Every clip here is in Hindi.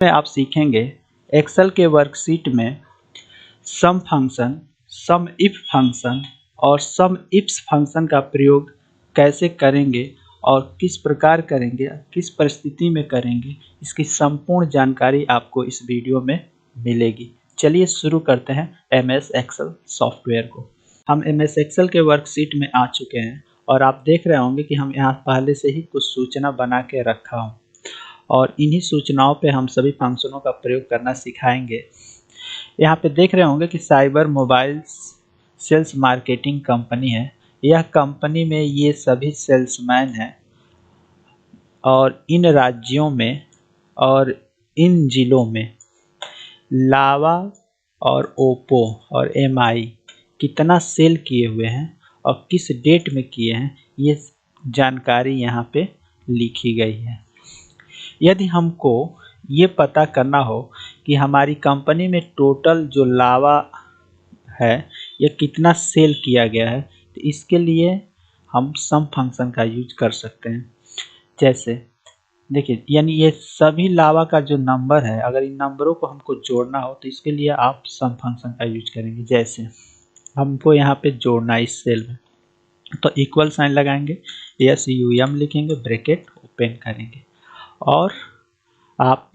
में आप सीखेंगे एक्सेल के वर्कशीट में सम फंक्शन, सम इफ फंक्शन और सम इफ्स फंक्शन का प्रयोग कैसे करेंगे और किस प्रकार करेंगे, किस परिस्थिति में करेंगे, इसकी संपूर्ण जानकारी आपको इस वीडियो में मिलेगी। चलिए शुरू करते हैं एमएस एक्सेल सॉफ्टवेयर को। हम एमएस एक्सेल के वर्कशीट में आ चुके हैं और आप देख रहे होंगे कि हम यहाँ पहले से ही कुछ सूचना बना के रखा हूँ और इन्हीं सूचनाओं पे हम सभी फंक्शनों का प्रयोग करना सिखाएंगे। यहाँ पे देख रहे होंगे कि cyber mobile sales marketing company है। यह कंपनी में ये सभी सेल्समैन हैं और इन राज्यों में और इन जिलों में लावा और ओप्पो और एमआई कितना सेल किए हुए हैं और किस डेट में किए हैं, ये जानकारी यहाँ पे लिखी गई है। यदि हमको ये पता करना हो कि हमारी कंपनी में टोटल जो लावा है ये कितना सेल किया गया है, तो इसके लिए हम सम फंक्शन का यूज कर सकते हैं। जैसे देखिए, यानी ये सभी लावा का जो नंबर है, अगर इन नंबरों को हमको जोड़ना हो तो इसके लिए आप सम फंक्शन का यूज करेंगे। जैसे हमको यहाँ पे जोड़ना है इस सेल में, तो इक्वल साइन लगाएंगे, SUM लिखेंगे, ब्रैकेट ओपन करेंगे और आप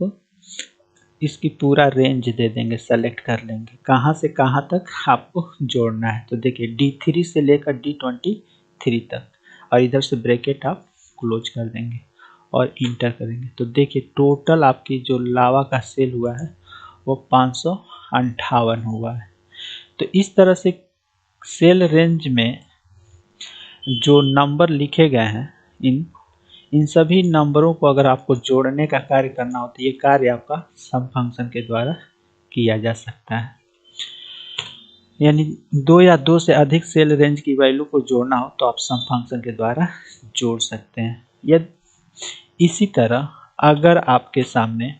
इसकी पूरा रेंज दे देंगे, सेलेक्ट कर लेंगे कहाँ से कहाँ तक आपको जोड़ना है। तो देखिए D3 से लेकर D23 तक और इधर से ब्रैकेट आप क्लोज कर देंगे और इंटर करेंगे। तो देखिए टोटल आपकी जो लावा का सेल हुआ है वो 558 हुआ है। तो इस तरह से सेल रेंज में जो नंबर लिखे गए हैं, इन सभी नंबरों को अगर आपको जोड़ने का कार्य करना हो तो ये कार्य आपका सम फंक्शन के द्वारा किया जा सकता है। यानी 2 या 2 से अधिक सेल रेंज की वैल्यू को जोड़ना हो तो आप सम फंक्शन के द्वारा जोड़ सकते हैं। यदि इसी तरह अगर आपके सामने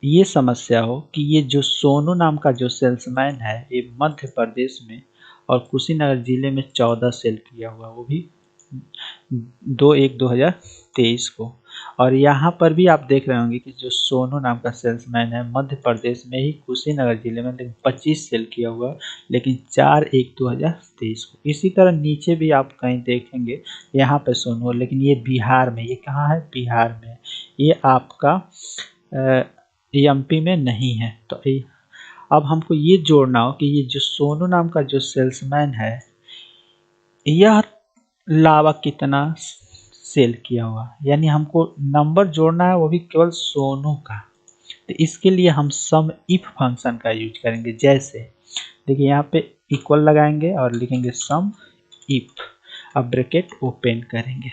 ये समस्या हो कि ये जो सोनू नाम का जो सेल्समैन है ये मध्य प्रदेश में और कुशीनगर जिले में 14 सेल किया हुआ, वो भी 2/1/2023 को, और यहाँ पर भी आप देख रहे होंगे कि जो सोनू नाम का सेल्समैन है मध्य प्रदेश में ही कुशीनगर जिले में 25 सेल किया हुआ, लेकिन 4/1/2023 को। इसी तरह नीचे भी आप कहीं देखेंगे यहाँ पे सोनू, लेकिन ये बिहार में, ये कहाँ है, बिहार में, ये आपका MP में नहीं है। तो अब हमको ये जोड़ना हो कि ये जो सोनू नाम का जो सेल्समैन है यह लावा कितना सेल किया हुआ, यानी हमको नंबर जोड़ना है वो भी केवल सोनू का। तो इसके लिए हम सम इफ फंक्शन का यूज करेंगे। जैसे देखिए यहाँ पे इक्वल लगाएंगे और लिखेंगे सम इफ, अब ब्रैकेट ओपन करेंगे।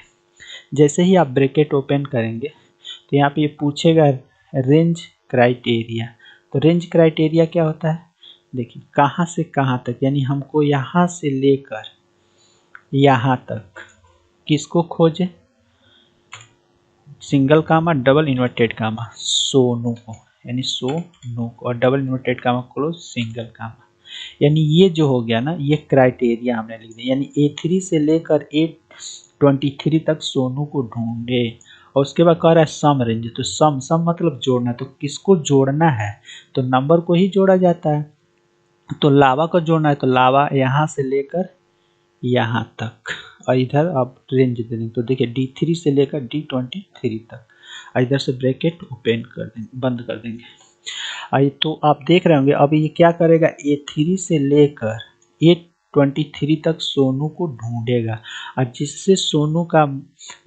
जैसे ही आप ब्रैकेट ओपन करेंगे तो यहाँ पे ये पूछेगा रेंज क्राइटेरिया। तो रेंज क्राइटेरिया क्या होता है, देखिए कहाँ से कहाँ तक, यानी हमको यहाँ से लेकर यहाँ तक किसको खोजे, single comma double inverted comma Sonu को, यानी सोनू को, और double inverted comma close single comma. यानी ये जो हो गया ना, ये क्राइटेरिया हमने लिख दिया, यानी A3 से लेकर A23 तक सोनू को ढूंढे। और उसके बाद कह रहा है सम रेंज, तो सम मतलब जोड़ना, तो किसको जोड़ना है, तो नंबर को ही जोड़ा जाता है। तो लावा को जोड़ना है तो लावा यहाँ से लेकर यहाँ तक, और इधर आप रेंज दे देंगे। तो देखिए D3 से लेकर D23 तक, और इधर से ब्रैकेट ओपन कर देंगे, बंद कर देंगे। आई तो आप देख रहे होंगे अब ये क्या करेगा, A3 से लेकर A23 तक सोनू को ढूंढेगा और जिससे सोनू का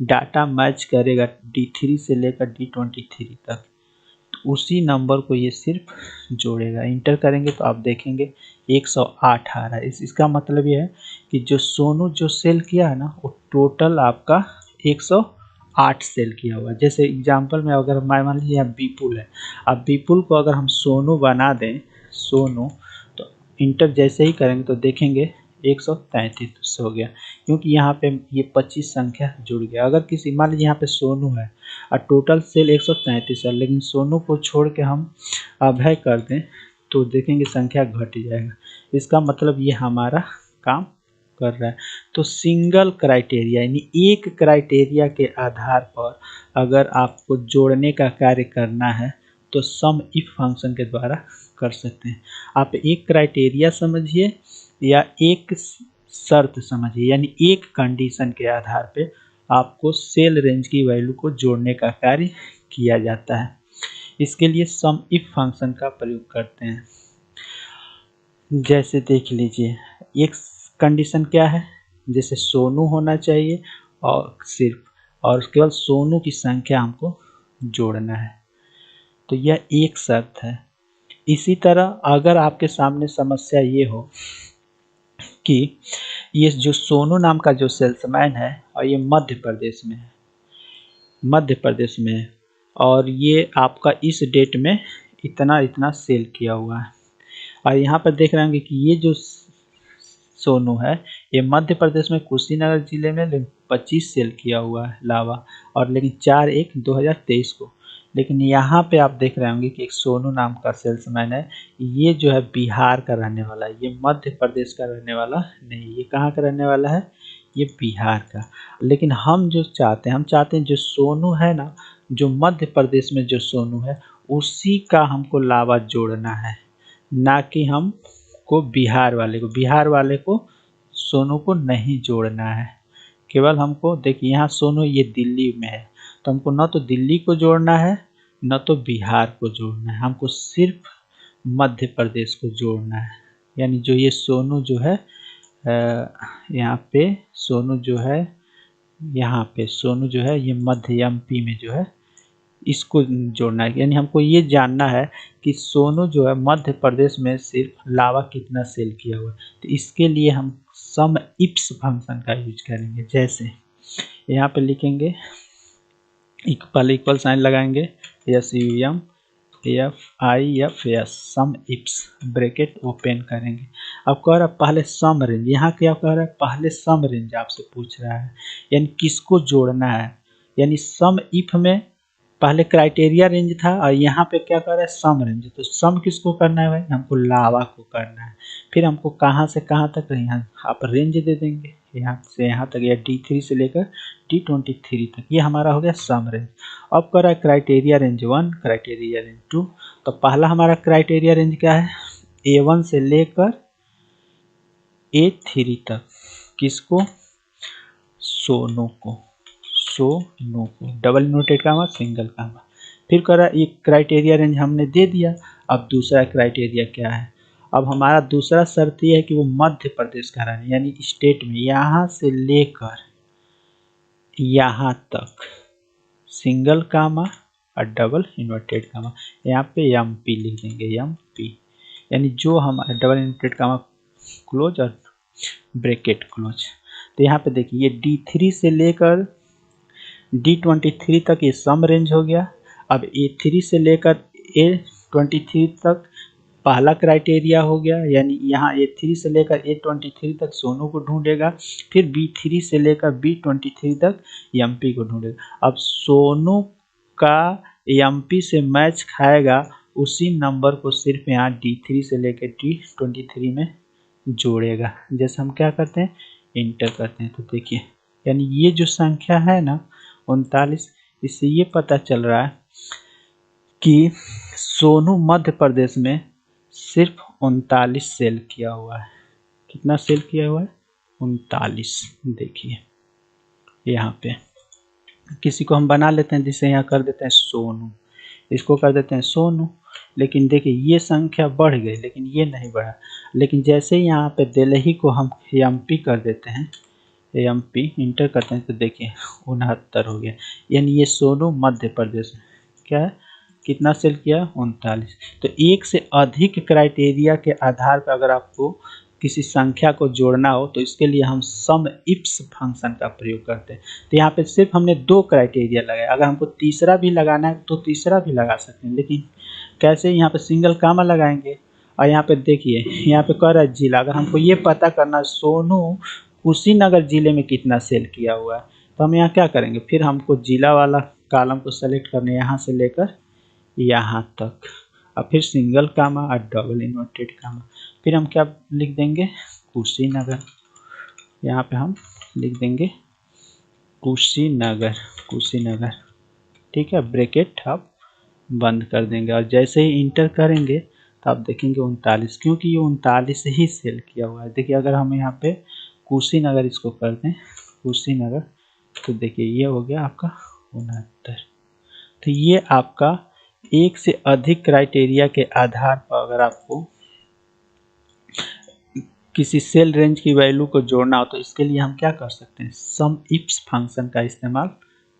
डाटा मैच करेगा D3 से लेकर D23 तक, उसी नंबर को ये सिर्फ जोड़ेगा। इंटर करेंगे तो आप देखेंगे 108 आ रहा है। इसका मतलब ये है कि जो सोनू जो सेल किया है ना वो टोटल आपका 108 सेल किया हुआ है। जैसे एग्जांपल में अगर मान लीजिए विपुल है, अब विपुल को अगर हम सोनू बना दें, सोनू, तो इंटर जैसे ही करेंगे तो देखेंगे 133 हो गया, क्योंकि यहाँ पे ये 25 संख्या जुड़ गया। अगर किसी मान लीजिए यहाँ पे सोनू है और टोटल सेल 133 है, लेकिन सोनू को छोड़ के हम अभय कर दें तो देखेंगे संख्या घट जाएगा। इसका मतलब ये हमारा काम कर रहा है। तो सिंगल क्राइटेरिया यानी एक क्राइटेरिया के आधार पर अगर आपको जोड़ने का कार्य करना है तो सम इफ फंक्शन के द्वारा कर सकते हैं। आप एक क्राइटेरिया समझिए या एक शर्त समझिए, यानी एक कंडीशन के आधार पे आपको सेल रेंज की वैल्यू को जोड़ने का कार्य किया जाता है। इसके लिए सम इफ फंक्शन का प्रयोग करते हैं। जैसे देख लीजिए, एक कंडीशन क्या है, जैसे सोनू होना चाहिए और सिर्फ, और केवल सोनू की संख्या हमको जोड़ना है, तो यह एक शर्त है। इसी तरह अगर आपके सामने समस्या ये हो कि ये जो सोनू नाम का जो सेल्समैन है और ये मध्य प्रदेश में है और ये आपका इस डेट में इतना इतना सेल किया हुआ है, और यहाँ पर देख रहे होंगे कि ये जो सोनू है ये मध्य प्रदेश में कुशीनगर जिले में 25 सेल किया हुआ है लावा, और लेकिन 4/1/2023 को। लेकिन यहाँ पे आप देख रहे होंगे कि एक सोनू नाम का सेल्समैन है, ये जो है बिहार का रहने वाला है, ये मध्य प्रदेश का रहने वाला नहीं। ये कहाँ का रहने वाला है, ये बिहार का। लेकिन हम जो चाहते हैं, हम चाहते हैं जो सोनू है ना, जो मध्य प्रदेश में जो सोनू है उसी का हमको लावा जोड़ना है, ना कि हमको बिहार वाले को सोनू को नहीं जोड़ना है। केवल हमको देखिए, यहाँ सोनू ये दिल्ली में है, तो हमको न तो दिल्ली को जोड़ना है न तो बिहार को जोड़ना है, हमको सिर्फ मध्य प्रदेश को जोड़ना है। यानी जो ये सोनू जो है यहाँ पे सोनू जो है, यहाँ पे सोनू जो है ये मध्य एमपी में जो है इसको जोड़ना है। यानी हमको ये जानना है कि सोनू जो है मध्य प्रदेश में सिर्फ लावा कितना सेल किया हुआ है। तो इसके लिए हम सम इप्स फंक्शन का यूज करेंगे। जैसे यहाँ पे लिखेंगे, पहले इक्वल साइन लगाएंगे, SUM FIFS सम इप्स ब्रैकेट ओपन करेंगे। अब कह रहा है पहले सम रेंज, यहाँ क्या कह रहा है, पहले सम रेंज आपसे पूछ रहा है, यानी किसको जोड़ना है। यानी सम इफ में पहले क्राइटेरिया रेंज था और यहाँ पे क्या कर रहा है, सम रेंज। तो सम किसको करना है भाई, हमको लावा को करना है। फिर हमको कहाँ से कहाँ तक, यहाँ आप रेंज दे देंगे, यहाँ से यहाँ तक, या D3 से लेकर D23 तक, ये हमारा हो गया सम रेंज। अब कर रहा है क्राइटेरिया रेंज 1, क्राइटेरिया रेंज 2। तो पहला हमारा क्राइटेरिया रेंज क्या है, A1 से लेकर A3 तक, किसको, सोनू को डबल इनवर्टेड कामा सिंगल कामा। फिर कह रहा है एक क्राइटेरिया रेंज हमने दे दिया। अब दूसरा क्राइटेरिया क्या है, अब हमारा दूसरा शर्त ये है कि वो मध्य प्रदेश का रहने, यानी स्टेट में यहाँ से लेकर यहाँ तक सिंगल कामा और डबल इन्वर्टेड कामा, यहाँ पे MP लिख देंगे, MP, यानी जो हमारा डबल इन्वर्टेड कामा क्लोज और ब्रैकेट क्लोज। तो यहाँ पे देखिए ये D3 से लेकर D23 तक ये सम रेंज हो गया। अब A3 से लेकर A23 तक पहला क्राइटेरिया हो गया, यानी यहाँ A3 से लेकर A23 तक सोनू को ढूंढेगा। फिर B3 से लेकर B23 तक MP को ढूंढेगा। अब सोनू का MP से मैच खाएगा उसी नंबर को सिर्फ यहाँ D3 से लेकर D23 में जोड़ेगा। जैसे हम क्या करते हैं, इंटर करते हैं। तो देखिए, यानी ये जो संख्या है ना 39, इससे ये पता चल रहा है कि सोनू मध्य प्रदेश में सिर्फ 39 सेल किया हुआ है। कितना सेल किया हुआ है, 39। देखिए यहाँ पे किसी को हम बना लेते हैं, जिसे यहाँ कर देते हैं सोनू, इसको कर देते हैं सोनू। लेकिन देखिए ये संख्या बढ़ गई, लेकिन ये नहीं बढ़ा। लेकिन जैसे ही यहाँ पे दिल्ली को हम MP कर देते हैं, MP इंटर करते हैं, तो देखिए 69 हो गया। यानी ये सोनू मध्य प्रदेश में क्या है, कितना सेल किया, 39। तो एक से अधिक क्राइटेरिया के आधार पर अगर आपको किसी संख्या को जोड़ना हो तो इसके लिए हम सम इप्स फंक्शन का प्रयोग करते हैं। तो यहाँ पे सिर्फ हमने 2 क्राइटेरिया लगाया, अगर हमको तीसरा भी लगाना है तो तीसरा भी लगा सकते हैं। लेकिन कैसे, यहाँ पे सिंगल कामा लगाएंगे। और यहाँ पे देखिए, यहाँ पे कह रहा है जिला, अगर हमको ये पता करना है सोनू कुशीनगर जिले में कितना सेल किया हुआ है, तो हम यहाँ क्या करेंगे, फिर हमको जिला वाला कॉलम को सेलेक्ट करने, यहाँ से लेकर यहाँ तक, और फिर सिंगल कामा और डबल इन्वर्टेड कामा। फिर हम क्या लिख देंगे, कुशीनगर। यहाँ पे हम लिख देंगे कुशीनगर, कुशीनगर, ठीक है। ब्रैकेट आप बंद कर देंगे और जैसे ही इंटर करेंगे तो आप देखेंगे 39, क्योंकि ये 39 ही सेल किया हुआ है। देखिए अगर हम यहाँ पे कुशीनगर इसको कर दें, कुशीनगर, तो देखिए ये हो गया आपका 69। तो ये आपका एक से अधिक क्राइटेरिया के आधार पर अगर आपको किसी सेल रेंज की वैल्यू को जोड़ना हो तो इसके लिए हम क्या कर सकते हैं, सम इफ्स फंक्शन का इस्तेमाल